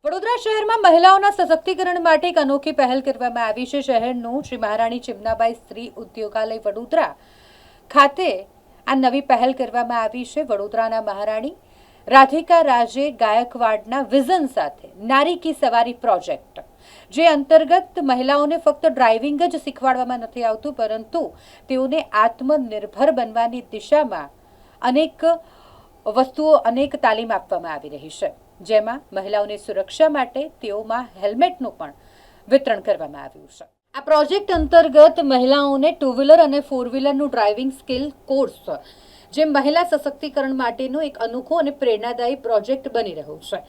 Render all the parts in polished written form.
વડોદરા શહેરમાં મહિલાઓના સશક્તિકરણ માટે એક અનોખી પહેલ કરવામાં આવી છે। શહેરનું શ્રી મહારાણી ચિમનાબાઈ સ્ત્રી ઉદ્યોગાલય વડોદરા ખાતે આ નવી પહેલ કરવામાં આવી છે। વડોદરાના મહારાણી રાધિકા રાજે ગાયકવાડના વિઝન સાથે નારી કી સવારી પ્રોજેક્ટ, જે અંતર્ગત મહિલાઓને ફક્ત ડ્રાઇવિંગ જ શીખવાડવામાં નથી આવતું, પરંતુ તેઓને આત્મનિર્ભર બનવાની દિશામાં અનેક વસ્તુઓ, અનેક તાલીમ આપવામાં આવી રહી છે, જેમાં મહિલાઓની સુરક્ષા માટે તેઓમાં હેલ્મેટનું પણ વિતરણ કરવામાં આવ્યું છે। આ પ્રોજેક્ટ અંતર્ગત મહિલાઓને 2 વ્હીલર અને 4 વ્હીલરનું ડ્રાઇવિંગ સ્કિલ કોર્સ, જે મહિલા સશક્તિકરણ માટેનો એક અનોખો અને પ્રેરણાદાયી પ્રોજેક્ટ બની રહ્યો છે,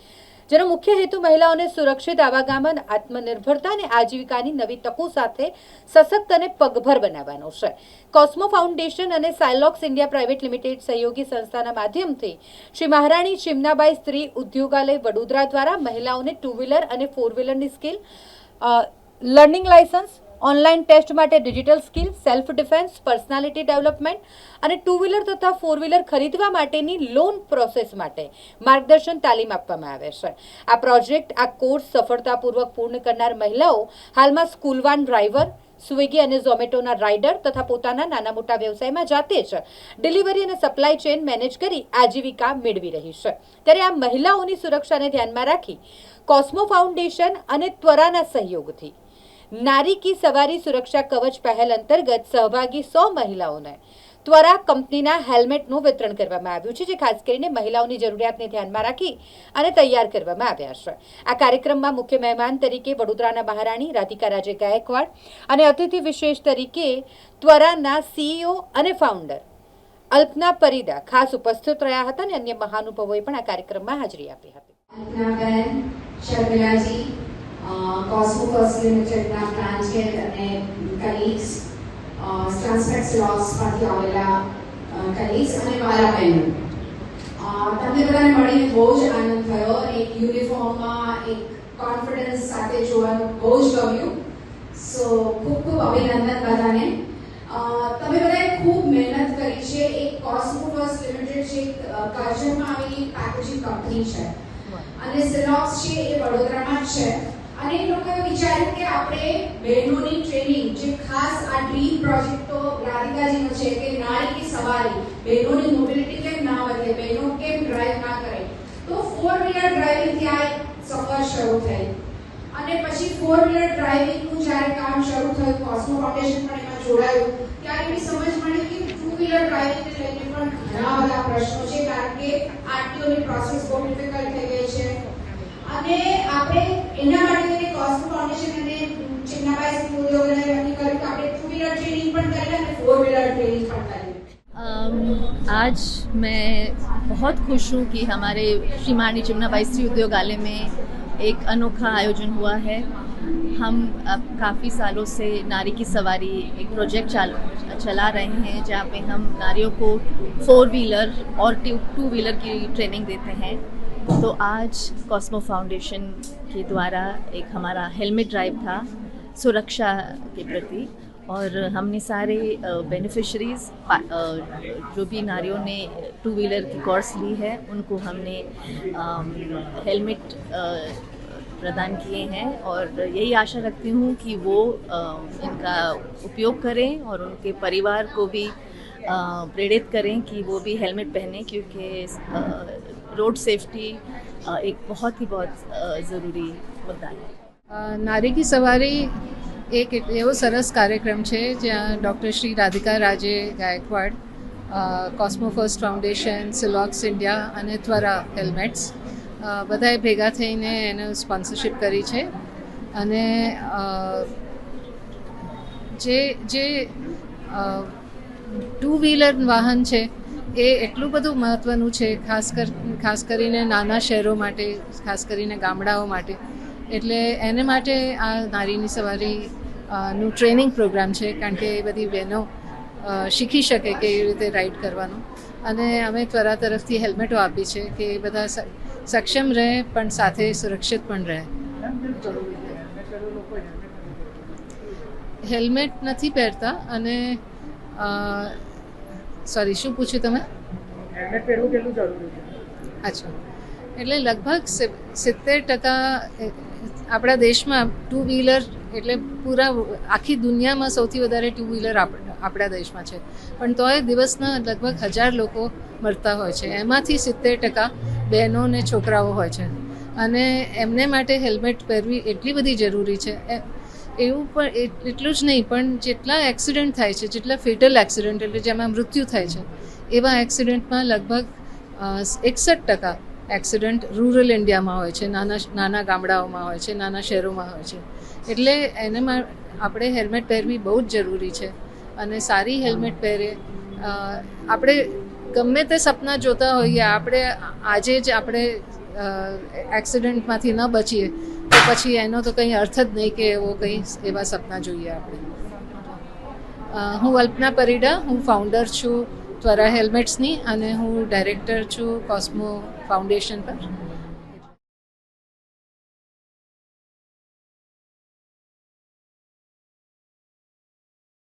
જેનો મુખ્ય હેતુ મહિલાઓને સુરક્ષિત આવાગમન, આત્મનિર્ભરતા અને આજીવિકાની નવી તકો સાથે સશક્ત અને પગભર બનાવવાનો છે। કોસ્મો ફાઉન્ડેશન અને સાયલોક્સ ઇન્ડિયા પ્રાઇવેટ લિમિટેડ સહયોગી સંસ્થાના માધ્યમથી શ્રી મહારાણી ચિમનાબાઈ સ્ત્રી ઉદ્યોગાલય વડોદરા દ્વારા મહિલાઓને 2 વ્હીલર અને 4 વ્હીલરની skill, learning license, online test માટે digital skill, self defence, personality development અને 2 વ્હીલર તથા 4 વ્હીલર ખરીદવા માટેની લોન પ્રોસેસ માટે માર્ગદર્શન તાલીમ આપવામાં આવે છે। આ પ્રોજેક્ટ, આ કોર્સ સફળતાપૂર્વક પૂર્ણ કરનાર મહિલાઓ હાલમાં સ્કૂલ વાન ડ્રાઈવર, સ્વિગી અને ઝોમેટોના રાઇડર તથા પોતાના નાના મોટા વ્યવસાયમાં જાતે જ ડિલિવરી અને સપ્લાય ચેઇન મેનેજ કરી આજીવિકા મેળવી રહી છે। ત્યારે આ મહિલાઓની સુરક્ષાને ધ્યાનમાં રાખી કોસ્મો ફાઉન્ડેશન અને ત્વરાના સહયોગથી નારી કી સવારી સુરક્ષા કવચ પહેલ અંતર્ગત સહભાગી 100 મહિલાઓને ત્વરા કંપનીના હેલ્મેટનું વિતરણ કરવામાં આવ્યું છે, જે ખાસ કરીને મહિલાઓની જરૂરિયાતને ધ્યાનમાં રાખી અને તૈયાર કરવામાં આવ્યા છે। આ કાર્યક્રમમાં મુખ્ય મહેમાન તરીકે વડોદરાના મહારાણી રાધિકા રાજે ગાયકવાડ અને અતિથિ વિશેષ તરીકે ત્વરાના સીઈઓ અને ફાઉન્ડર અલ્પના પરિદા ખાસ ઉપસ્થિત રહ્યા હતા અને અન્ય મહાનુભાવોએ પણ આ કાર્યક્રમમાં હાજરી આપી હતી। અલ્પનાબેન શર્મિલાજી, કોસ્મો ફર્સ્ટ લિમિટેડના બ્રાન્ચ હેડ અને કલીગ્સ, ટ્રાન્સપેક્સ લોસ માંથી આવેલા કલીગ્સ અને મારા બહેનો, તમને બધાને મળીને બહુ જ આનંદ થયો। એક યુનિફોર્મમાં એક કોન્ફિડન્સ સાથે જોવાનું બહુ જ ગમ્યું। સો ખૂબ ખૂબ અભિનંદન બધાને। તમે બધાએ ખૂબ મહેનત કરી છે। એક કોસ્મો ફર્સ્ટ લિમિટેડ છે, કરજણમાં આવેલી પેકેજિંગ કંપની છે અને સિલોક્સ છે એ વડોદરામાં જ છે। અને એ લોકોએ વિચાર્યું કે આપણે બહેનોની ટ્રેનિંગ, જે ખાસ આ ડ્રીમ પ્રોજેક્ટ તો રાધિકાજીનો છે કે નારી કી સવારી, બહેનોની મોબિલિટી કેમ ના વધે, બહેનો કેમ ડ્રાઈવ ના કરે, તો 4 વ્હીલર ડ્રાઇવિંગ ત્યાં એક સફર શરૂ થઈ અને પછી 4 વ્હીલર ડ્રાઇવિંગનું જ્યારે કામ શરૂ થયું, કોસ્મો ફાઉન્ડેશન પણ એમાં જોડાયું, ત્યારે એની સમજ મળી કે 2 વ્હીલર ડ્રાઇવિંગને લઈને પણ ઘણા બધા પ્રશ્નો છે, કારણ કે આરટીઓની પ્રોસેસ બહુ ડિફિકલ્ટ થઈ ગઈ છે અને આપણે એના માટે કોસ્મો ફાઉન્ડેશન અને ચિમનાબાઈ સ્ત્રી ઉદ્યોગાલય નક્કી કર્યું કે આપણે 2 વ્હીલર ટ્રેનિંગ પણ કરીએ અને 4 व्हीलर ट्रेनिंग પણ કરીએ। आज मैं बहुत खुश हूँ कि हमारे श्री महारानी चिमनाबाई स्त्री उद्योगालय में एक अनोखा आयोजन हुआ है। हम अब काफ़ी सालों से नारी की सवारी एक प्रोजेक्ट चला रहे हैं, जहाँ पे हम नारियों को 4 व्हीलर और 2 व्हीलर की ट्रेनिंग देते हैं। तो आज कॉस्मो फाउंडेशन के द्वारा एक हमारा हेलमेट ड्राइव था सुरक्षा के प्रति, और हमने सारे बेनिफिशरीज जो भी नारियों ने 2 व्हीलर की कोर्स ली है, उनको हमने हेलमेट प्रदान किए हैं और यही आशा रखती हूँ कि वो इनका उपयोग करें और उनके परिवार को भी प्रेरित करें कि वो भी हेलमेट पहने, क्योंकि रोड सेफ्टी एक बहुत ज़रूरी मुद्दा है। નારી કી સવારી એક એવો સરસ કાર્યક્રમ છે જ્યાં doctor Shri Radhika Raje Gaikwad, Cosmo First Foundation, Silox India અને ત્વરા હેલ્મેટ્સ બધાએ ભેગા થઈને એને સ્પોન્સરશિપ કરી છે। અને જે 2 વ્હીલર વાહન છે એ એટલું બધું મહત્ત્વનું છે, ખાસ કરીને નાના શહેરો માટે, ખાસ કરીને ગામડાઓ માટે। એટલે એને માટે આ નારીની સવારી નું ટ્રેનિંગ પ્રોગ્રામ છે, કારણ કે એ બધી બહેનો શીખી શકે કે એવી રીતે રાઇડ કરવાનું। અને અમે ત્વરા તરફથી હેલ્મેટો આપી છે કે એ બધા સક્ષમ રહે પણ સાથે સુરક્ષિત પણ રહે। હેલ્મેટ નથી પહેરતા અને સોરી, શું પૂછ્યું તમે? હેલ્મેટ પહેરવું કેટલું જરૂરી છે? અચ્છા, એટલે લગભગ 70% આપણા દેશમાં ટુ વ્હીલર એટલે પૂરા આખી દુનિયામાં સૌથી વધારે ટુ વ્હીલર આપણા દેશમાં છે, પણ તોય દિવસના લગભગ 1000 લોકો મરતા હોય છે. એમાંથી 70% બહેનો ને છોકરાઓ હોય છે, અને એમને માટે હેલ્મેટ પહેરવી એટલી બધી જરૂરી છે. એવું પણ એટલું જ નહીં, પણ જેટલા એક્સિડન્ટ થાય છે, જેટલા ફેટલ એક્સિડન્ટ એટલે જેમાં મૃત્યુ થાય છે, એવા એક્સિડન્ટમાં લગભગ 61% એક્સિડન્ટ રૂરલ ઇન્ડિયામાં હોય છે, નાના ગામડાઓમાં હોય છે, નાના શહેરોમાં હોય છે. એટલે એનામાં આપણે હેલ્મેટ પહેરવી બહુ જ જરૂરી છે, અને સારી હેલ્મેટ પહેરે. આપણે ગમે તે સપના જોતા હોઈએ, આપણે આજે જ આપણે એક્સિડન્ટમાંથી ન બચીએ તો પછી એનો તો કંઈ અર્થ જ નહીં કે એવા સપના જોઈએ આપણે. હું અલ્પના પરિડા, હું ફાઉન્ડર છું ત્વરા હેલ્મેટ્સની, અને હું ડાયરેક્ટર છું કોસ્મો ફાઉન્ડેશન પર.